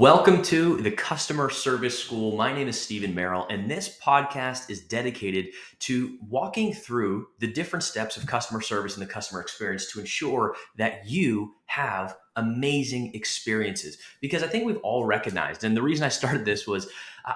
Welcome to the Customer Service School. My name is Stephen Merrill, and this podcast is dedicated to walking through the different steps of customer service and the customer experience to ensure that you have amazing experiences. Because I think we've all recognized, and the reason I started this was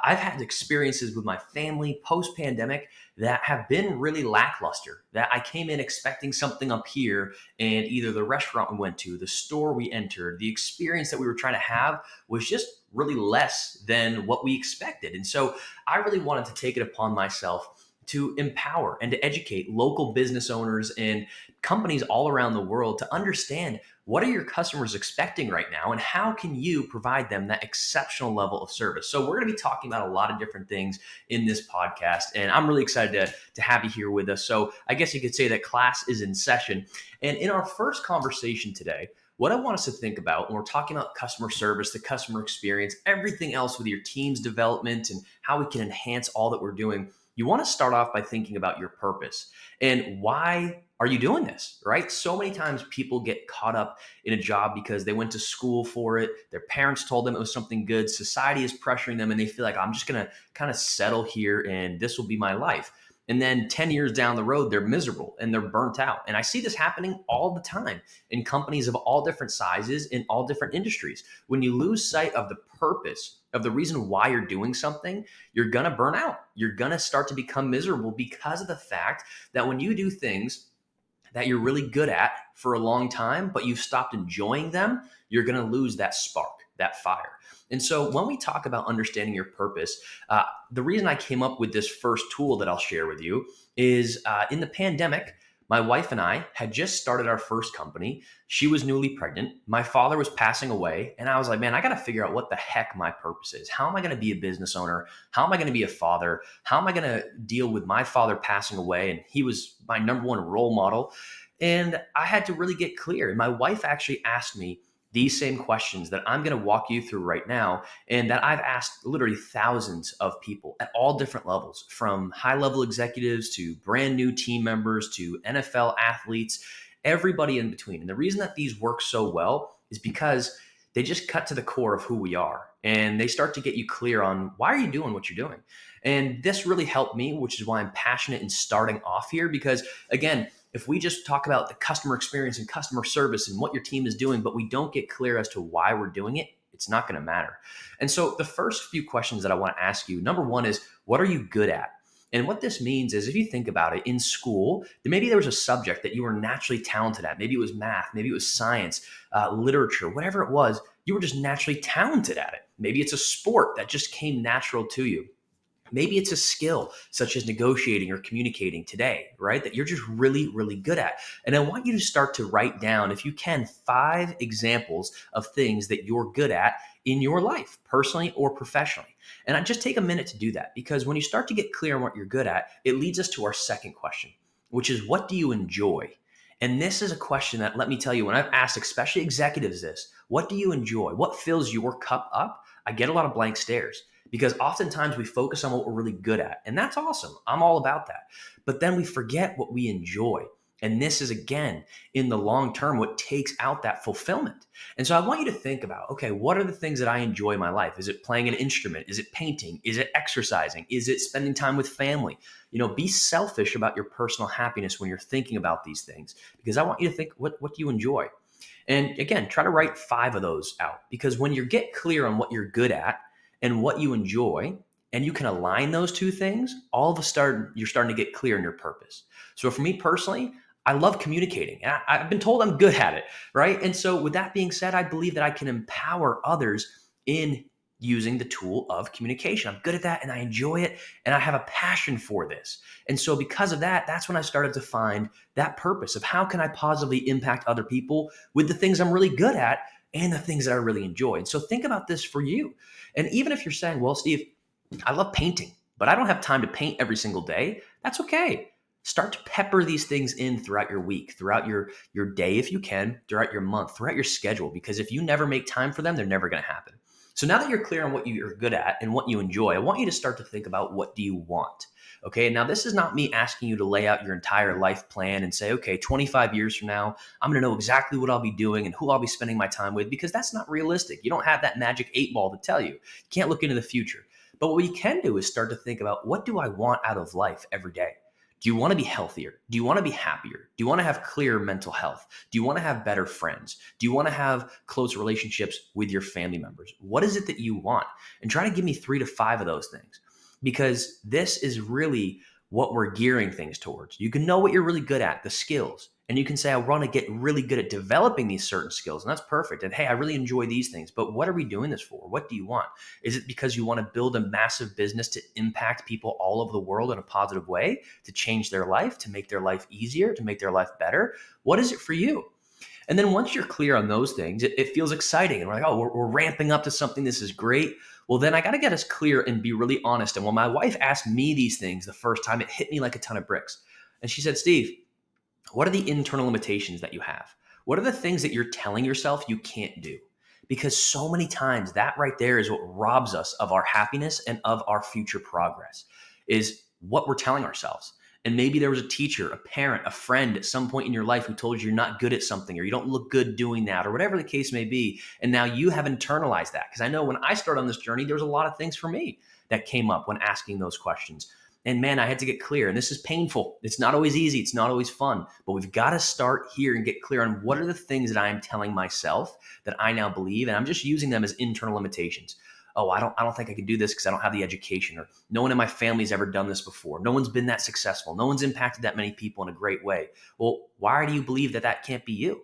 I've had experiences with my family post pandemic that have been really lackluster. That I came in expecting something up here, and either the restaurant we went to, the store we entered, the experience that we were trying to have was just really less than what we expected. And so I really wanted to take it upon myself to empower and to educate local business owners and companies all around the world to understand what are your customers expecting right now and how can you provide them that exceptional level of service. So we're going to be talking about a lot of different things in this podcast, and I'm really excited to have you here with us. So I guess you could say that class is in session. And in our first conversation today, what I want us to think about when we're talking about customer service, the customer experience, everything else with your team's development and how we can enhance all that we're doing, you want to start off by thinking about your purpose and why are you doing this, right? So many times people get caught up in a job because they went to school for it. Their parents told them it was something good. Society is pressuring them and they feel like I'm just going to kind of settle here and this will be my life. And then 10 years down the road, they're miserable and they're burnt out. And I see this happening all the time in companies of all different sizes in all different industries. When you lose sight of the purpose of the reason why you're doing something, you're going to burn out. You're going to start to become miserable because of the fact that when you do things that you're really good at for a long time, but you've stopped enjoying them, you're going to lose that spark, that fire. And so when we talk about understanding your purpose, the reason I came up with this first tool that I'll share with you is in the pandemic, my wife and I had just started our first company. She was newly pregnant. My father was passing away. And I was like, man, I got to figure out what the heck my purpose is. How am I going to be a business owner? How am I going to be a father? How am I going to deal with my father passing away? And he was my number one role model. And I had to really get clear. And my wife actually asked me these same questions that I'm going to walk you through right now, and that I've asked literally thousands of people at all different levels, from high level executives to brand new team members to NFL athletes, everybody in between. And the reason that these work so well is because they just cut to the core of who we are and they start to get you clear on why are you doing what you're doing. And this really helped me, which is why I'm passionate in starting off here, because again, if we just talk about the customer experience and customer service and what your team is doing, but we don't get clear as to why we're doing it, it's not going to matter. And so the first few questions that I want to ask you, number one is, what are you good at? And what this means is if you think about it, in school, maybe there was a subject that you were naturally talented at. Maybe it was math, maybe it was science, literature, whatever it was, you were just naturally talented at it. Maybe it's a sport that just came natural to you. Maybe it's a skill such as negotiating or communicating today, right? That you're just really, really good at. And I want you to start to write down, if you can, 5 examples of things that you're good at in your life, personally or professionally. And I just take a minute to do that, because when you start to get clear on what you're good at, it leads us to our second question, which is, what do you enjoy? And this is a question that, let me tell you, when I've asked especially executives this, what do you enjoy? What fills your cup up? I get a lot of blank stares, because oftentimes we focus on what we're really good at. And that's awesome. I'm all about that. But then we forget what we enjoy. And this is, again, in the long term, what takes out that fulfillment. And so I want you to think about, okay, what are the things that I enjoy in my life? Is it playing an instrument? Is it painting? Is it exercising? Is it spending time with family? Be selfish about your personal happiness when you're thinking about these things, because I want you to think, what do you enjoy? And again, try to write 5 of those out, because when you get clear on what you're good at and what you enjoy, and you can align those two things, all of a sudden you're starting to get clear in your purpose. So for me personally, I love communicating. And I've been told I'm good at it, right? And so with that being said, I believe that I can empower others in using the tool of communication. I'm good at that and I enjoy it and I have a passion for this. And so because of that, that's when I started to find that purpose of how can I positively impact other people with the things I'm really good at and the things that I really enjoy. And so think about this for you. And even if you're saying, well, Steve, I love painting, but I don't have time to paint every single day, that's okay. Start to pepper these things in throughout your week, throughout your day if you can, throughout your month, throughout your schedule, because if you never make time for them, they're never going to happen. So now that you're clear on what you're good at and what you enjoy, I want you to start to think about, what do you want? Okay, now this is not me asking you to lay out your entire life plan and say, okay, 25 years from now, I'm going to know exactly what I'll be doing and who I'll be spending my time with, because that's not realistic. You don't have that magic 8 ball to tell you. You can't look into the future. But what you can do is start to think about, what do I want out of life every day? Do you want to be healthier? Do you want to be happier? Do you want to have clear mental health? Do you want to have better friends? Do you want to have close relationships with your family members? What is it that you want? And try to give me 3 to 5 of those things, because this is really what we're gearing things towards. You can know what you're really good at, the skills, and you can say, I want to get really good at developing these certain skills. And that's perfect. And hey, I really enjoy these things, but what are we doing this for? What do you want? Is it because you want to build a massive business to impact people all over the world in a positive way, to change their life, to make their life easier, to make their life better? What is it for you? And then once you're clear on those things, it feels exciting. And we're like, oh, we're ramping up to something. This is great. Well, then I got to get us clear and be really honest. And when my wife asked me these things the first time, it hit me like a ton of bricks. And she said, Steve, what are the internal limitations that you have? What are the things that you're telling yourself you can't do? Because so many times that right there is what robs us of our happiness and of our future progress, is what we're telling ourselves. And maybe there was a teacher, a parent, a friend at some point in your life who told you you're not good at something, or you don't look good doing that, or whatever the case may be. And now you have internalized that. Because I know when I started on this journey, there was a lot of things for me that came up when asking those questions. And man, I had to get clear. And this is painful. It's not always easy. It's not always fun. But we've got to start here and get clear on, what are the things that I am telling myself that I now believe, and I'm just using them as internal limitations. Oh, I don't think I can do this because I don't have the education, or no one in my family's ever done this before. No one's been that successful. No one's impacted that many people in a great way. Well, why do you believe that that can't be you?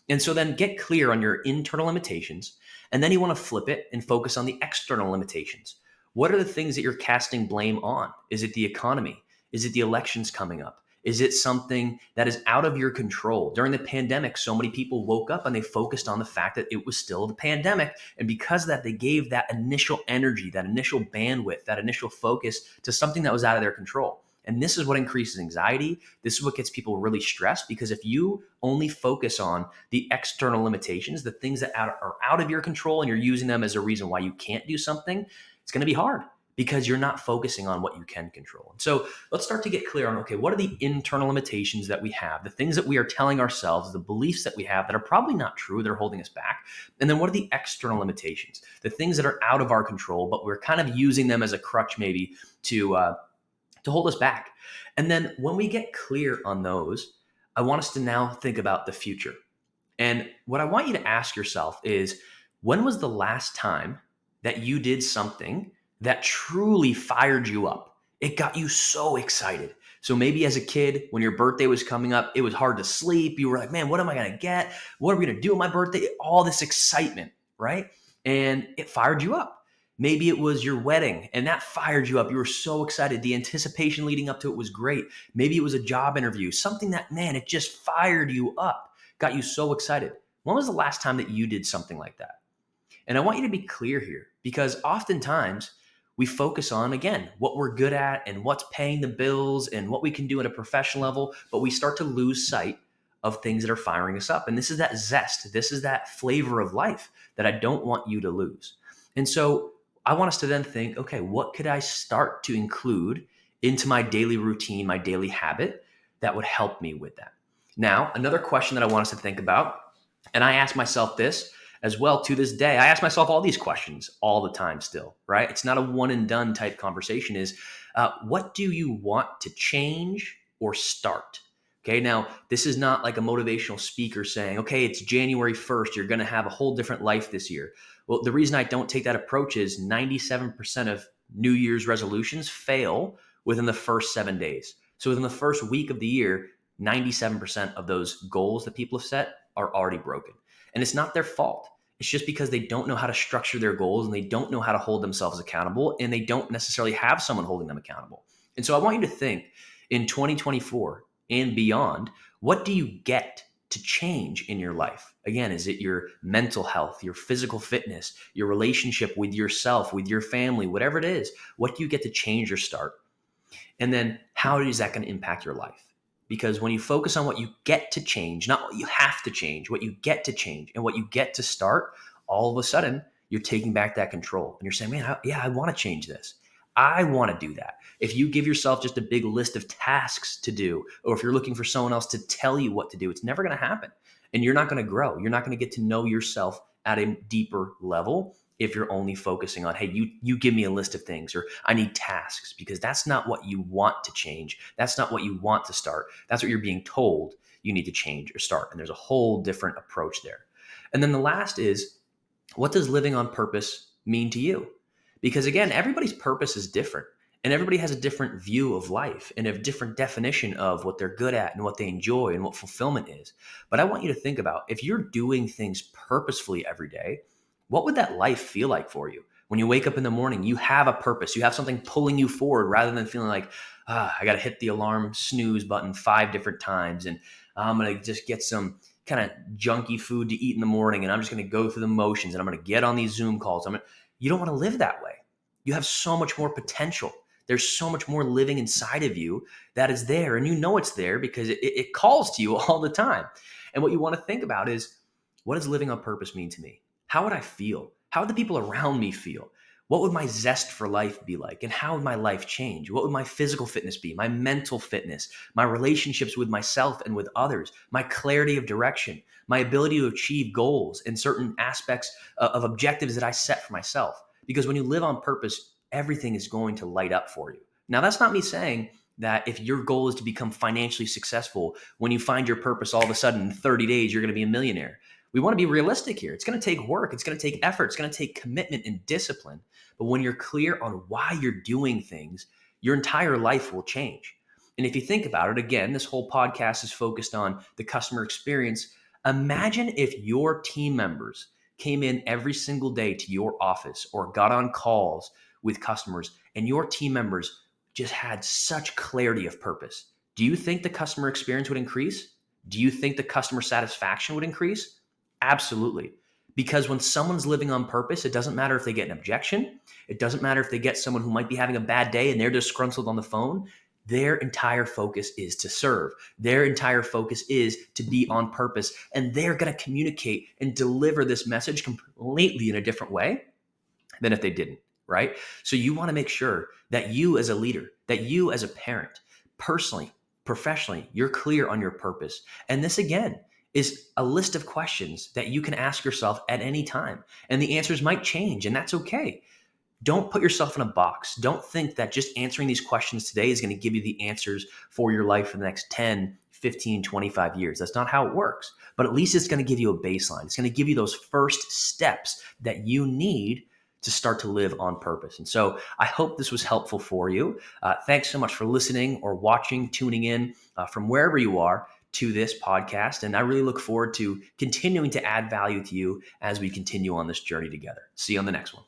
And so then get clear on your internal limitations. And then you want to flip it and focus on the external limitations. What are the things that you're casting blame on? Is it the economy? Is it the elections coming up? Is it something that is out of your control? During the pandemic, so many people woke up and they focused on the fact that it was still the pandemic. And because of that, they gave that initial energy, that initial bandwidth, that initial focus to something that was out of their control. And this is what increases anxiety. This is what gets people really stressed, because if you only focus on the external limitations, the things that are out of your control, and you're using them as a reason why you can't do something, it's going to be hard, because you're not focusing on what you can control. And so let's start to get clear on, okay, what are the internal limitations that we have, the things that we are telling ourselves, the beliefs that we have that are probably not true, they're holding us back. And then what are the external limitations, the things that are out of our control, but we're kind of using them as a crutch maybe to hold us back. And then when we get clear on those, I want us to now think about the future. And what I want you to ask yourself is, when was the last time that you did something that truly fired you up? It got you so excited. So maybe as a kid, when your birthday was coming up, it was hard to sleep. You were like, man, what am I going to get? What are we going to do on my birthday? All this excitement, right? And it fired you up. Maybe it was your wedding and that fired you up. You were so excited. The anticipation leading up to it was great. Maybe it was a job interview, something that, man, it just fired you up, got you so excited. When was the last time that you did something like that? And I want you to be clear here, because oftentimes we focus on, again, what we're good at and what's paying the bills and what we can do at a professional level, but we start to lose sight of things that are firing us up. And this is that zest. This is that flavor of life that I don't want you to lose. And so I want us to then think, okay, what could I start to include into my daily routine, my daily habit that would help me with that? Now, another question that I want us to think about, and I ask myself this as well to this day. I ask myself all these questions all the time still, right? It's not a one and done type conversation. Is what do you want to change or start? Okay, now this is not like a motivational speaker saying, okay, it's January 1st, you're going to have a whole different life this year. Well, the reason I don't take that approach is 97% of New Year's resolutions fail within the first 7 days. So within the first week of the year, 97% of those goals that people have set are already broken. And it's not their fault. It's just because they don't know how to structure their goals, and they don't know how to hold themselves accountable, and they don't necessarily have someone holding them accountable. And so I want you to think, in 2024 and beyond, what do you get to change in your life? Again, is it your mental health, your physical fitness, your relationship with yourself, with your family, whatever it is? What do you get to change or start? And then how is that going to impact your life? Because when you focus on what you get to change, not what you have to change, what you get to change and what you get to start, all of a sudden You're taking back that control and you're saying, man, I want to change this. I want to do that. If you give yourself just a big list of tasks to do, or if you're looking for someone else to tell you what to do, it's never going to happen. And you're not going to grow. You're not going to get to know yourself at a deeper level if you're only focusing on, hey, you give me a list of things, or I need tasks, because that's not what you want to change. That's not what you want to start. That's what you're being told you need to change or start. And there's a whole different approach there. And then the last is, what does living on purpose mean to you? Because again, everybody's purpose is different and everybody has a different view of life and a different definition of what they're good at and what they enjoy and what fulfillment is. But I want you to think about, if you're doing things purposefully every day, what would that life feel like for you? When you wake up in the morning, you have a purpose, you have something pulling you forward rather than feeling like, I got to hit the alarm snooze button 5 different times and I'm going to just get some kind of junky food to eat in the morning and I'm just going to go through the motions and I'm going to get on these Zoom calls. You don't want to live that way. You have so much more potential. There's so much more living inside of you that is there, and you know it's there because it calls to you all the time. And what you want to think about is, what does living on purpose mean to me? How would I feel? How would the people around me feel? What would my zest for life be like? And how would my life change? What would my physical fitness be? My mental fitness, my relationships with myself and with others, my clarity of direction, my ability to achieve goals and certain aspects of objectives that I set for myself. Because when you live on purpose, everything is going to light up for you. Now, that's not me saying that if your goal is to become financially successful, when you find your purpose, all of a sudden in 30 days, you're going to be a millionaire. We want to be realistic here. It's going to take work. It's going to take effort. It's going to take commitment and discipline. But when you're clear on why you're doing things, your entire life will change. And if you think about it, again, this whole podcast is focused on the customer experience. Imagine if your team members came in every single day to your office or got on calls with customers and your team members just had such clarity of purpose. Do you think the customer experience would increase? Do you think the customer satisfaction would increase? Absolutely. Because when someone's living on purpose, it doesn't matter if they get an objection. It doesn't matter if they get someone who might be having a bad day and they're disgruntled on the phone. Their entire focus is to serve. Their entire focus is to be on purpose. And they're going to communicate and deliver this message completely in a different way than if they didn't, right? So you want to make sure that you as a leader, that you as a parent, personally, professionally, you're clear on your purpose. And this again is a list of questions that you can ask yourself at any time. And the answers might change, and that's okay. Don't put yourself in a box. Don't think that just answering these questions today is going to give you the answers for your life for the next 10, 15, 25 years. That's not how it works. But at least it's going to give you a baseline. It's going to give you those first steps that you need to start to live on purpose. And so I hope this was helpful for you. Thanks so much for listening or watching, tuning in from wherever you are to this podcast. And I really look forward to continuing to add value to you as we continue on this journey together. See you on the next one.